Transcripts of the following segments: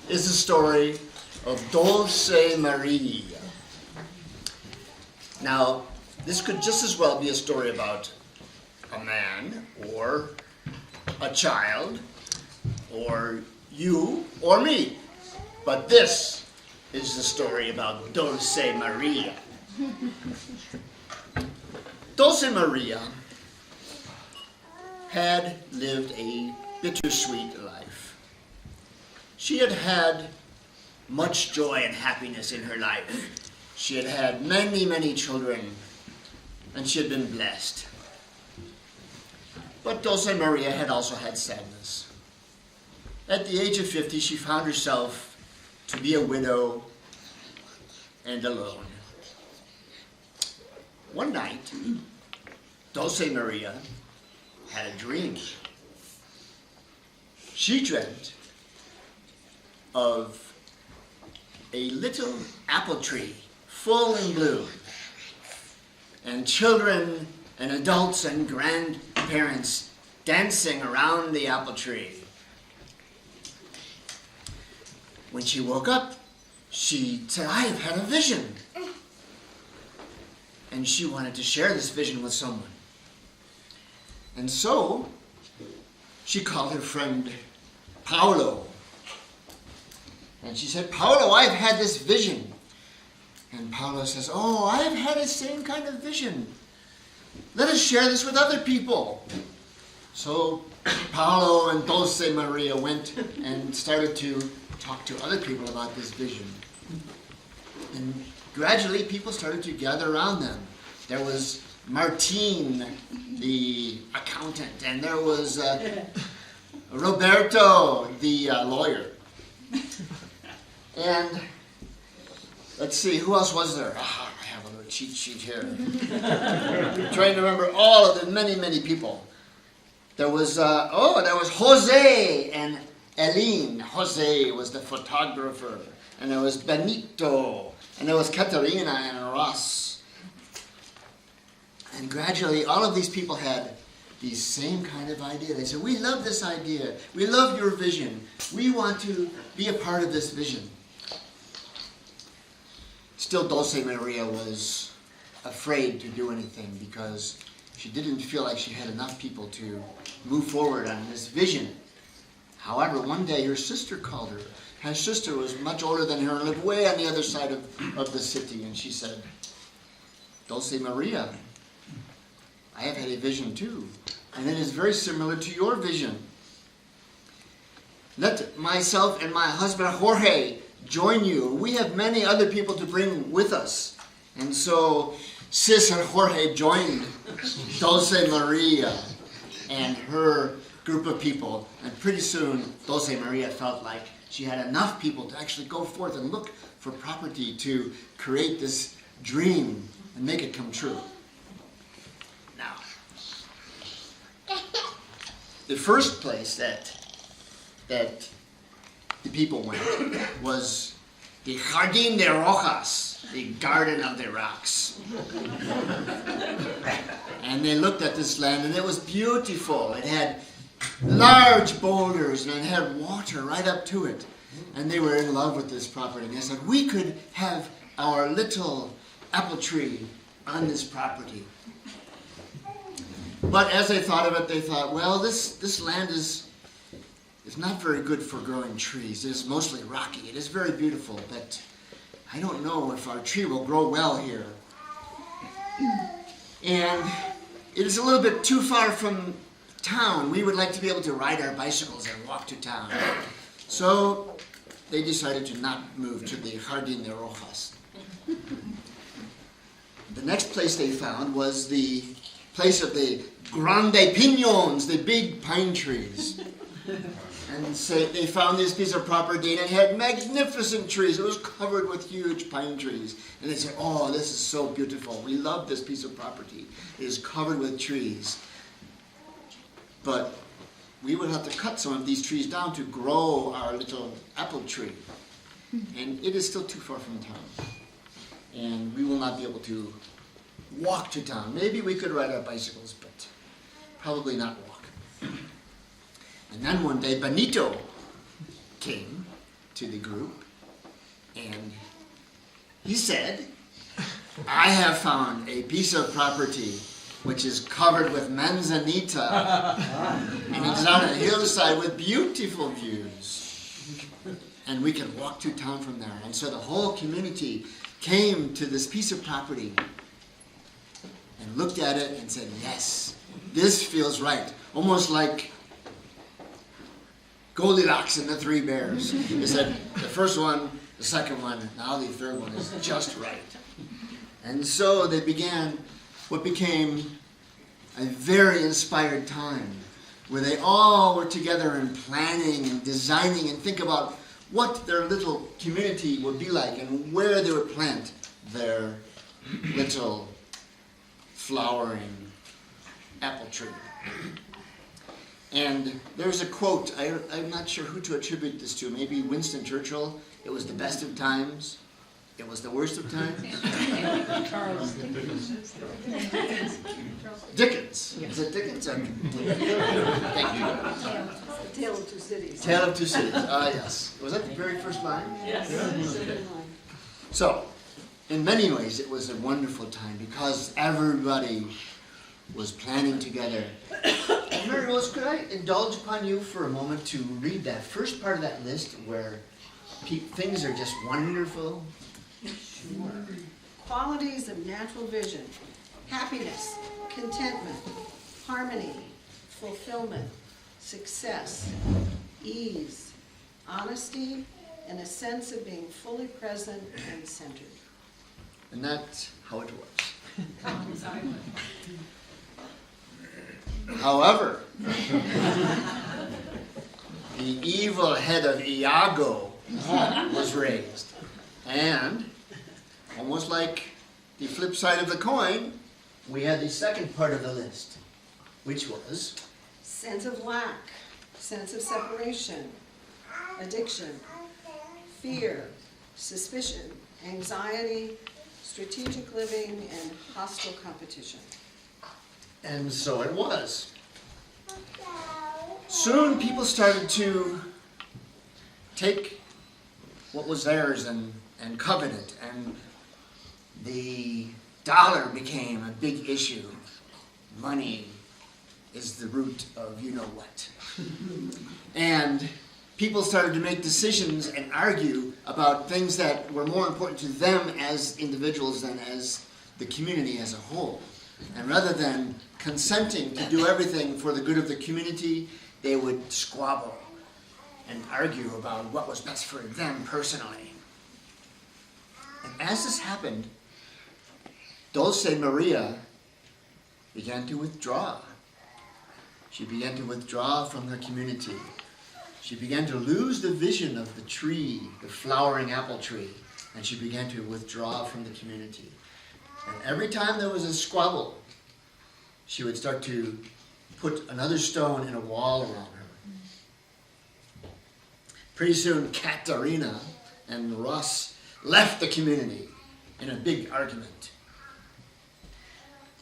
is the story of Dulce Maria. Now, this could just as well be a story about a man, or a child, or you, or me. But this is the story about Dulce Maria. Dulce Maria had lived a bittersweet life. She had had much joy and happiness in her life. She had had many, many children, and she had been blessed. But Dulce Maria had also had sadness. At the age of 50, she found herself to be a widow and alone. One night, Dulce Maria had a dream. She dreamt of a little apple tree full in bloom, and children and adults and grandparents dancing around the apple tree. When she woke up, she said, "I have had a vision." And she wanted to share this vision with someone. And so she called her friend Paolo. And she said, "Paolo, I've had this vision." And Paolo says, "Oh, I've had the same kind of vision. Let us share this with other people." So Paolo and Dulce Maria went and started to talk to other people about this vision. And gradually people started to gather around them. There was Martin, the accountant, and there was Roberto, the lawyer. And let's see, who else was there? I have a little cheat sheet here. I'm trying to remember all of the many, many people. There was, there was Jose and Eileen. Jose was the photographer. And there was Benito. And there was Caterina and Ross. And gradually, all of these people had the same kind of idea. They said, "We love this idea. We love your vision. We want to be a part of this vision." Still, Dulce Maria was afraid to do anything because she didn't feel like she had enough people to move forward on this vision. However, one day her sister called her. Her sister was much older than her and lived way on the other side of the city. And she said, "Dulce Maria, I have had a vision too. And it is very similar to your vision. Let myself and my husband Jorge join you. We have many other people to bring with us." And so Sis and Jorge joined Dulce Maria and her group of people. And pretty soon, Dulce Maria felt like she had enough people to actually go forth and look for property to create this dream and make it come true. Now, the first place that the people went was the Jardín de Rojas, the Garden of the Rocks. And they looked at this land, and it was beautiful. It had large boulders, and it had water right up to it. And they were in love with this property. And they said, "We could have our little apple tree on this property." But as they thought of it, they thought, well, this land is not very good for growing trees. It is mostly rocky. It is very beautiful, but I don't know if our tree will grow well here. And it is a little bit too far from town. We would like to be able to ride our bicycles and walk to town. So they decided to not move to the Jardín de Rojas. The next place they found was the place of the Grande Piñones, the big pine trees. And so they found this piece of property, and it had magnificent trees. It was covered with huge pine trees. And they said, "Oh, this is so beautiful. We love this piece of property. It is covered with trees. But we would have to cut some of these trees down to grow our little apple tree. And it is still too far from town. And we will not be able to walk to town. Maybe we could ride our bicycles, but probably not walk." And then one day Benito came to the group, and he said, I have found a piece of property which is covered with manzanita, and it's on a hillside with beautiful views. And we can walk through town from there. And so the whole community came to this piece of property and looked at it and said, yes, this feels right. Almost like Goldilocks and the Three Bears. They said, the first one, the second one, now the third one is just right. And so they began what became a very inspired time, where they all were together and planning and designing and think about what their little community would be like and where they would plant their little flowering apple tree. And there's a quote, I'm not sure who to attribute this to, maybe Winston Churchill. It was the best of times. It was the worst of times. Charles Dickens. Is it Dickens? Thank you. Tale of Two Cities. Tale of Two Cities. Yes. Was that the very first line? Yes. So, in many ways, it was a wonderful time because everybody was planning together. And Mary Rose, could I indulge upon you for a moment to read that first part of that list where things are just wonderful? Sure. Qualities of natural vision: happiness, contentment, harmony, fulfillment, success, ease, honesty, and a sense of being fully present and centered. And that's how it was. However, the evil head of Iago was raised. And, almost like the flip side of the coin, we had the second part of the list, which was Sense of lack, sense of separation, addiction, fear, suspicion, anxiety, strategic living, and hostile competition. And so it was. Soon people started to take what was theirs and covet it, and the dollar became a big issue. Money is the root of you-know-what. And people started to make decisions and argue about things that were more important to them as individuals than as the community as a whole. And rather than consenting to do everything for the good of the community, they would squabble and argue about what was best for them personally. And as this happened, Dulce Maria began to withdraw. She began to withdraw from her community. She began to lose the vision of the tree, the flowering apple tree, and she began to withdraw from the community. And every time there was a squabble, she would start to put another stone in a wall around her. Pretty soon, Katarina and Ross left the community in a big argument.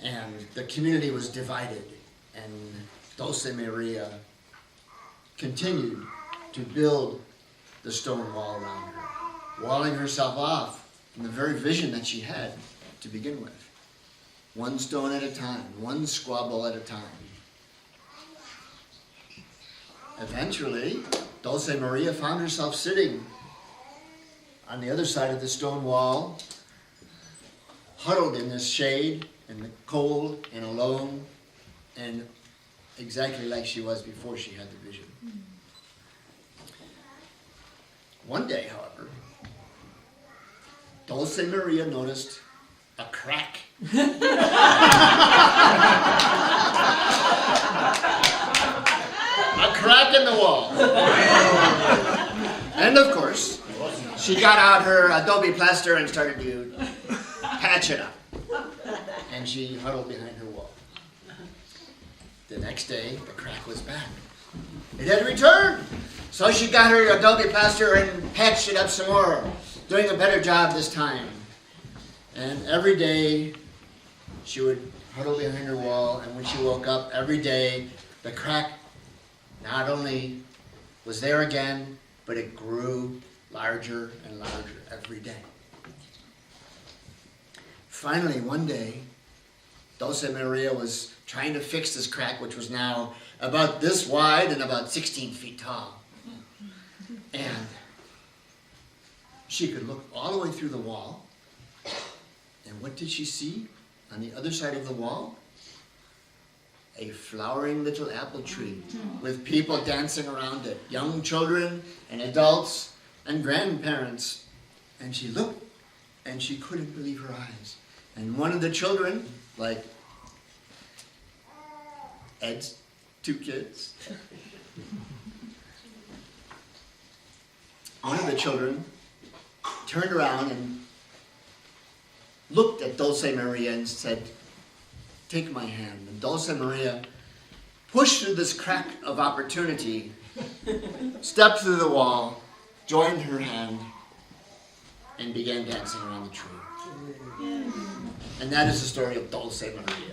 And the community was divided, and Dulce Maria continued to build the stone wall around her, walling herself off from the very vision that she had to begin with. One stone at a time, one squabble at a time. Eventually, Dulce Maria found herself sitting on the other side of the stone wall, huddled in this shade, in the cold and alone, and exactly like she was before she had the vision. One day, however, Dulce Maria noticed a crack. A crack in the wall. And of course, she got out her Adobe plaster and started to patch it up. And she huddled behind her wall. The next day, the crack was back. It had returned. So she got her Adobe plaster and patched it up some more, doing a better job this time. And every day, she would huddle behind her wall, and when she woke up, every day, the crack not only was there again, but it grew larger and larger every day. Finally, one day, Dulce Maria was trying to fix this crack, which was now about this wide and about 16 feet tall. And she could look all the way through the wall. And what did she see on the other side of the wall? A flowering little apple tree with people dancing around it, young children and adults and grandparents. And she looked and she couldn't believe her eyes. And one of the children, like Ed's two kids, one of the children turned around and looked at Dulce Maria and said, "Take my hand." And Dulce Maria pushed through this crack of opportunity, stepped through the wall, joined her hand, and began dancing around the tree. And that is the story of Dulce Maria.